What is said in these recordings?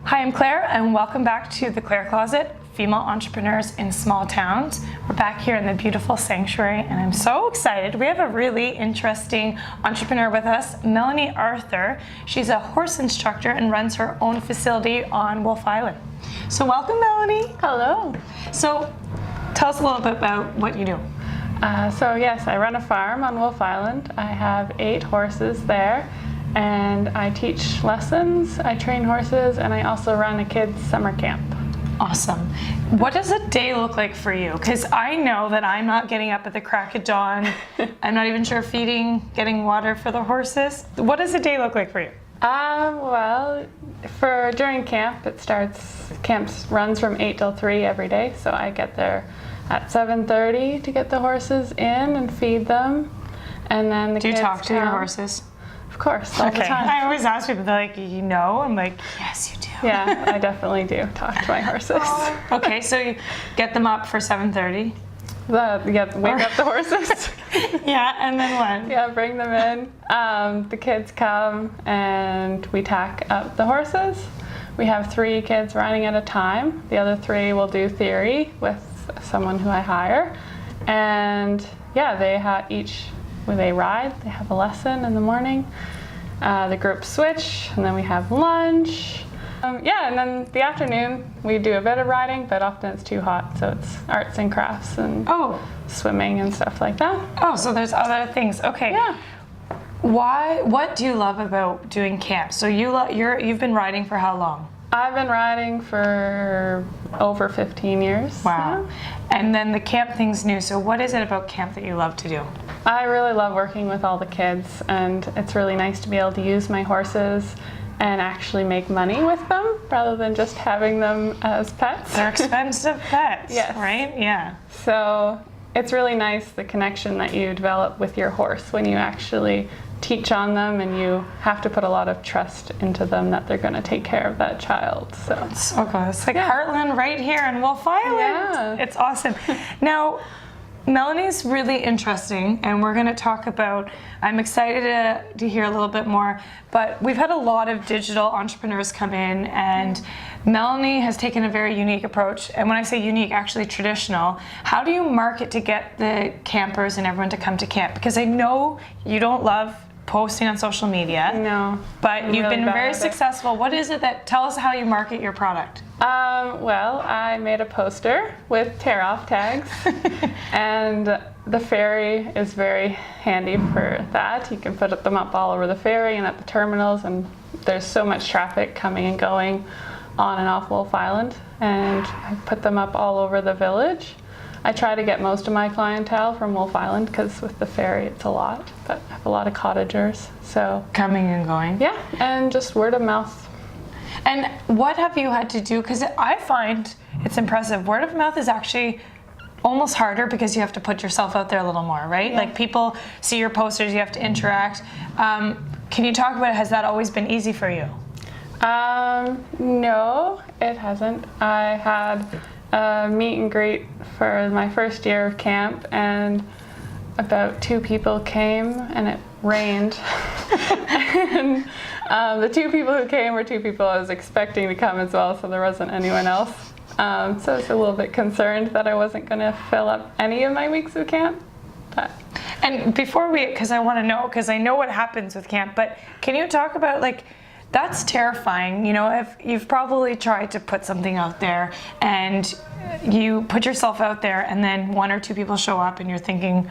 Hi, I'm Claire, and welcome back to the Claire Closet, Female Entrepreneurs in Small Towns. We're back here in the beautiful sanctuary, and I'm so excited. We have a really interesting entrepreneur with us, Melanie Arthur. She's a horse instructor and runs her own facility on Wolf Island. So welcome, Melanie. Hello. So tell us a little bit about what you do. Yes, I run a farm on Wolf Island. I have 8 horses there, and I teach lessons, I train horses, and I also run a kids' summer camp. Awesome. What does a day look like for you? Because I know that I'm not getting up at the crack of dawn. I'm not even sure feeding, getting water for the horses. What does a day look like for you? During camp, camp runs from 8 till 3 every day, so I get there at 7:30 to get the horses in and feed them. And then the kids Do you talk to your horses? Of course, all the time. I always ask people, they're like, you know? I'm like, yes, you do. Yeah, I definitely do talk to my horses. Okay, so you get them up for 7:30? Wake up the horses. Yeah, and then what? Yeah, bring them in. The kids come and we tack up the horses. We have 3 kids riding at a time. The other 3 will do theory with someone who I hire. And yeah, when they ride, they have a lesson in the morning. The groups switch, and then we have lunch. And then the afternoon we do a bit of riding, but often it's too hot, so it's arts and crafts and swimming and stuff like that. Oh, so there's other things. Okay. Yeah. What do you love about doing camp? So you've been riding for how long? I've been riding for over 15 years. Wow. Now. And then the camp thing's new. So what is it about camp that you love to do? I really love working with all the kids, and it's really nice to be able to use my horses and actually make money with them rather than just having them as pets. They're expensive pets, yes. Right? Yeah. So it's really nice, the connection that you develop with your horse when you actually teach on them, and you have to put a lot of trust into them that they're going to take care of that child. So it's so good. It's like Heartland right here in Wolf Island. Yeah. It's awesome. Now, Melanie's really interesting, and we're going to talk about, I'm excited to hear a little bit more, but we've had a lot of digital entrepreneurs come in, and Melanie has taken a very unique approach. And when I say unique, actually traditional. How do you market to get the campers and everyone to come to camp? Because I know you don't love posting on social media. No. But you've been very successful. What is it tell us how you market your product? I made a poster with tear-off tags, and the ferry is very handy for that. You can put them up all over the ferry and at the terminals, and there's so much traffic coming and going on and off Wolf Island, and I put them up all over the village. I try to get most of my clientele from Wolf Island because with the ferry it's a lot, but I have a lot of cottagers, so coming and going. Yeah, and just word of mouth. And what have you had to do? Because I find it's impressive. Word of mouth is actually almost harder because you have to put yourself out there a little more, right? Yeah. Like people see your posters, you have to interact. Can you talk about it? Has that always been easy for you? No, it hasn't. I had a meet and greet for my first year of camp, and about 2 people came, and it rained. And the 2 people who came were 2 people I was expecting to come as well, so there wasn't anyone else. So I was a little bit concerned that I wasn't going to fill up any of my weeks of camp. But. And before because I want to know, because I know what happens with camp, but can you talk about, that's terrifying. You know, if you've probably tried to put something out there and you put yourself out there and then 1 or 2 people show up and you're thinking,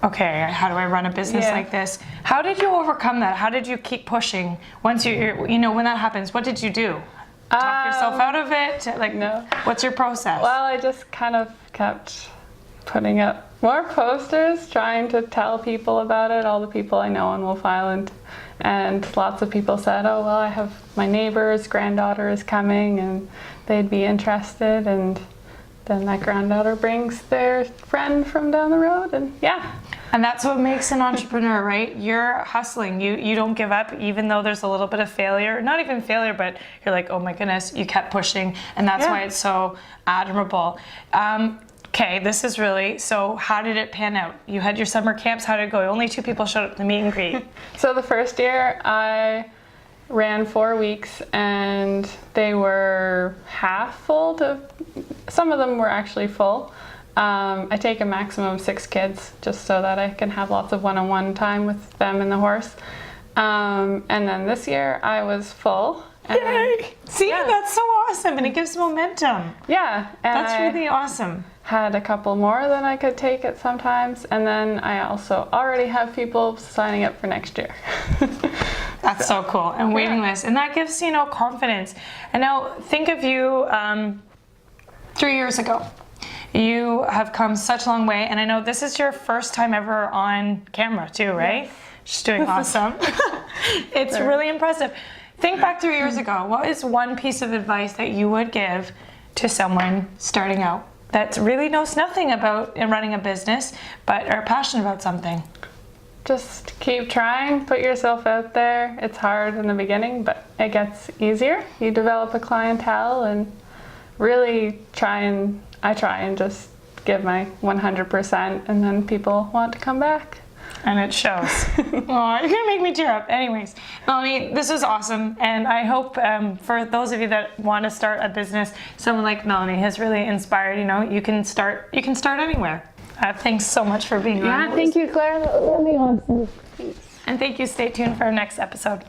okay, how do I run a business like this? How did you overcome that? How did you keep pushing once when that happens? What did you do? Talk yourself out of it? No. What's your process? Well, I just kind of kept putting up more posters, trying to tell people about it, all the people I know on Wolf Island. And lots of people said, oh, well, I have my neighbor's granddaughter is coming and they'd be interested. And then that granddaughter brings their friend from down the road, and yeah. And that's what makes an entrepreneur, right? You're hustling. You don't give up, even though there's a little bit of failure. Not even failure, but you're like, oh my goodness, you kept pushing. And that's why it's so admirable. Okay, this is really, so how did it pan out? You had your summer camps, how did it go? Only 2 people showed up to the meet and greet. So the first year I ran 4 weeks, and they were half full to, some of them were actually full. I take a maximum of 6 kids just so that I can have lots of one-on-one time with them and the horse. And then this year I was full. Yay! See, that's so awesome, and it gives momentum. Yeah. And That's really awesome. had a couple more than I could take at sometimes, and then I also already have people signing up for next year. That's so cool, and waiting list, and that gives confidence. And now think of you 3 years ago. You have come such a long way, and I know this is your first time ever on camera too, right? Yes. She's doing awesome. It's really impressive. Think back 3 years ago. What is one piece of advice that you would give to someone starting out that really knows nothing about running a business, but are passionate about something? Just keep trying, put yourself out there. It's hard in the beginning, but it gets easier. You develop a clientele, and really I try and just give my 100%, and then people want to come back. And it shows. Oh, you're gonna make me tear up. Anyways, Melanie, this was awesome, and I hope for those of you that want to start a business, someone like Melanie has really inspired. You can start anywhere. Thanks so much for being on. Yeah, thank you, Claire. That was really awesome. And thank you. Stay tuned for our next episode.